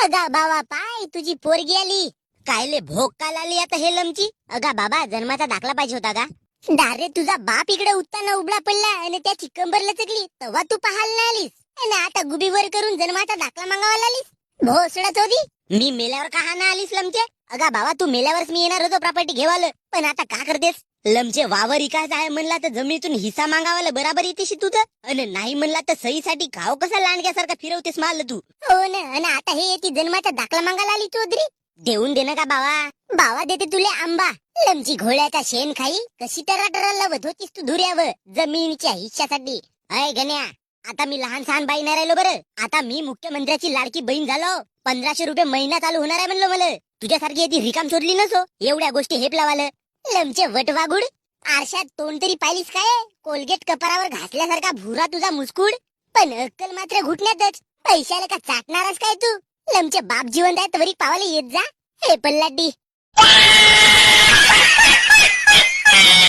अगा बाबा पाय तुझी पोरगी आली. कायले भोग काल आली आता हे लमची. अगा बाबा जन्माचा दाखला पाहिजे होता का? दारे तुझा बाप इकडे उत्ताना उबळा पडला आणि त्याची कंबर लचकली तेव्हा तू पाहायला नाही आलीस आणि आता गुबीवर करून जन्माचा दाखला मागायला आलीस. भोसडत होती. मी मेल्यावर का ना आलीस लमचे? अगा बाबा तू मेल्यावरच मी येणार होतो प्रॉपर्टी घेवाल, पण आता का करतेस? लमचे वावर इकायचा आहे म्हणला तर जमिनीतून हिस्सा मागावाला बराबर येतेशी तू तर, आणि नाही म्हणला तर सहीसाठी गाव कसा लांडग्यासारखा फिरवतेस मारलं तू. हो ना, आणि आता हे येते जन्माचा दाखला मागायला आली चौधरी. देऊन दे ना का बाबा. बाबा देते तुले आंबा. लमची घोड्याचा शेण खाई कशी टराटरा लवत होतीस तू धुऱ्यावर जमिनीच्या हिश्श्यासाठी. अय गण्या, आता मी लहान सहान बाई नाही राहिलो बरं. आता मी मुख्यमंत्र्याची लाडकी बहीण झालो. 1500 रुपये महिना चालू होणार आहे म्हणलं मला. तुझ्यासारखी ती रिकाम सोडली नसो एवढ्या गोष्टी हेपलावालं. लमचे वटवागुड, आरशात तोंड तरी पाहिलीस काय? कोलगेट कपारावर घासल्यासारखा भुरा तुझा मुस्कुड, पण अक्कल मात्र घुटण्यातच. पैशाला का चाटणारच काय तू? लमचे बाप जिवंत आहे तवरी पावाला येत जा. हे पल्लाडी.